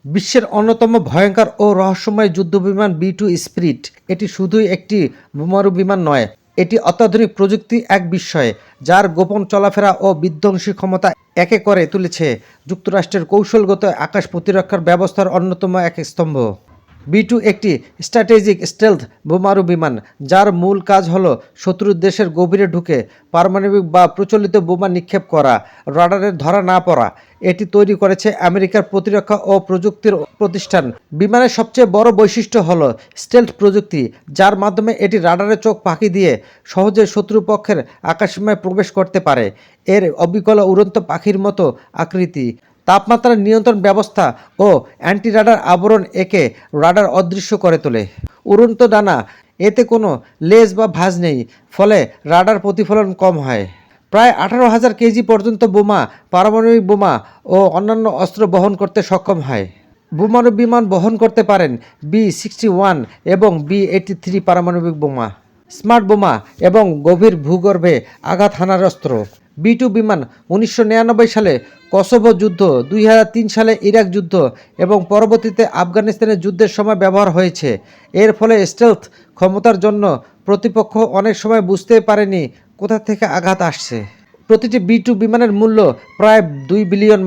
বিশ্বের অন্যতম ভয়ঙ্কর ও রহস্যময় যুদ্ধবিমান বি-2 স্পিরিট এটি শুধুই একটি বোমারু বিমান নয়, এটি অত্যাধুনিক প্রযুক্তি এক বিস্ময়, যার গোপন চলাফেরা ও বিধ্বংসী ক্ষমতা একে করে তুলেছে যুক্তরাষ্ট্রের কৌশলগত আকাশ প্রতিরক্ষার ব্যবস্থার অন্যতম এক স্তম্ভ। বি-2 একটি স্ট্র্যাটেজিক স্টেলথ বোমারু বিমান, যার মূল কাজ হল শত্রুর দেশের গভীরে ঢুকে পারমাণবিক বা প্রচলিত বোমা নিক্ষেপ করা, রাডারে ধরা না পড়া। এটি তৈরি করেছে আমেরিকার প্রতিরক্ষা ও প্রযুক্তির প্রতিষ্ঠান। বিমানের সবচেয়ে বড় বৈশিষ্ট্য হল স্টেলথ প্রযুক্তি, যার মাধ্যমে এটি রাডারে চোখ ফাঁকি দিয়ে সহজে শত্রুপক্ষের আকাশসীমায় প্রবেশ করতে পারে। এর অবিকল উড়ন্ত পাখির মতো আকৃতি, তাপমাত্রা নিয়ন্ত্রণ ব্যবস্থা ও অ্যান্টি রাডার আবরণ একে রাডার অদৃশ্য করে তোলে। উড়ন্ত ডানা, এতে কোনো লেজ বা ভাঁজ নেই, ফলে রাডার প্রতিফলন কম হয়। প্রায় 18,000 কেজি পর্যন্ত বোমা, পারমাণবিক বোমা ও অন্যান্য অস্ত্র বহন করতে সক্ষম হয়। বোমারু বিমান বহন করতে পারেন বি-61 এবং বি-83 পারমাণবিক বোমা, স্মার্ট বোমা এবং গভীর ভূগর্ভে আঘাত হানার অস্ত্র। বি-2 বিমান 1999 সালে কসোভো যুদ্ধ, 2003 সালে ইরাক যুদ্ধ এবং পরবর্তীতে আফগানিস্তানের যুদ্ধের সময় ব্যবহার হয়েছে। এর ফলে স্টেলথ ক্ষমতার জন্য প্রতিপক্ষ অনেক সময় বুঝতে পারেনি কোথা থেকে আঘাত আসছে। প্রতিটি বি-2 বিমানের মূল্য প্রায় $2 বিলিয়ন।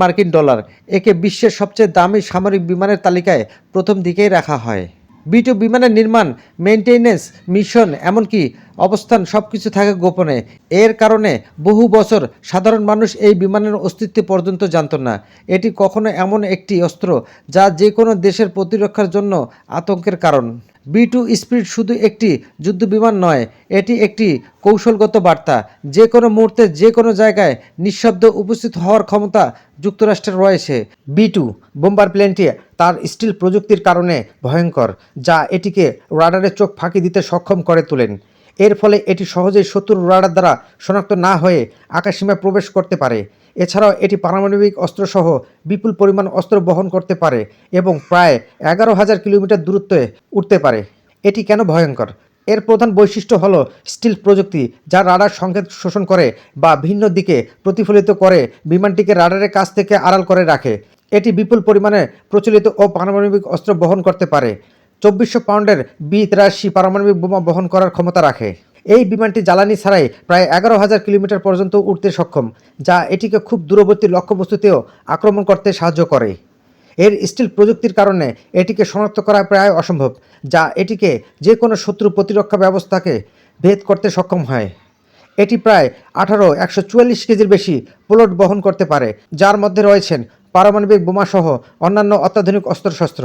একে বিশ্বের সবচেয়ে দামি সামরিক বিমানের তালিকায় প্রথম দিকেই রাখা হয়। বি-2 বিমানের নির্মাণ, মেইনটেনেন্স, মিশন, এমনকি অবস্থান সবকিছু থাকে গোপনে। এর কারণে বহু বছর সাধারণ মানুষ এই বিমানের অস্তিত্ব পর্যন্ত জানত না। এটি কখনো এমন একটি অস্ত্র যা যে কোনো দেশের প্রতিরক্ষার জন্য আতঙ্কের কারণ। বি-2 স্পিরিট শুধু একটি যুদ্ধবিমান নয়, এটি একটি কৌশলগত বার্তা। যে কোনো মুহূর্তে যে কোনো জায়গায় নিঃশব্দে উপস্থিত হওয়ার ক্ষমতা যুক্তরাষ্ট্রের রয়েছে। বি-2 বোম্বার প্লেনটি তার স্টিল প্রযুক্তির কারণে ভয়ঙ্কর, যা এটিকে রাডারে চোখ ফাঁকি দিতে সক্ষম করে তোলেন। এর ফলে এটি সহজেই শত্রুর রাডার দ্বারা শনাক্ত না হয়ে আকাশসীমায় প্রবেশ করতে পারে। এছাড়াও এটি পারমাণবিক অস্ত্রসহ বিপুল পরিমাণ অস্ত্র বহন করতে পারে এবং প্রায় 11,000 কিলোমিটার দূরত্বে উঠতে পারে। এটি কেন ভয়ঙ্কর? এর প্রধান বৈশিষ্ট্য হল স্টিল প্রযুক্তি, যা রাডার সংকেত শোষণ করে বা ভিন্ন দিকে প্রতিফলিত করে বিমানটিকে রাডারের কাছ থেকে আড়াল করে রাখে। এটি বিপুল পরিমাণে প্রচলিত ও পারমাণবিক অস্ত্র বহন করতে পারে। 2400 পাউন্ডের বি-83 পারমাণবিক বোমা বহন করার ক্ষমতা রাখে। এই বিমানটি জ্বালানি ছাড়াই প্রায় 11,000 কিলোমিটার পর্যন্ত উঠতে সক্ষম, যা এটিকে খুব দূরবর্তী লক্ষ্যবস্তুতেও আক্রমণ করতে সাহায্য করে। এর স্টিল প্রযুক্তির কারণে এটিকে শনাক্ত করা প্রায় অসম্ভব, যা এটিকে যে কোনো শত্রু প্রতিরক্ষা ব্যবস্থাকে ভেদ করতে সক্ষম হয়। এটি প্রায় 144 কেজির বেশি পেলোড বহন করতে পারে, যার মধ্যে রয়েছেন পারমাণবিক বোমাসহ অন্যান্য অত্যাধুনিক অস্ত্রশস্ত্র।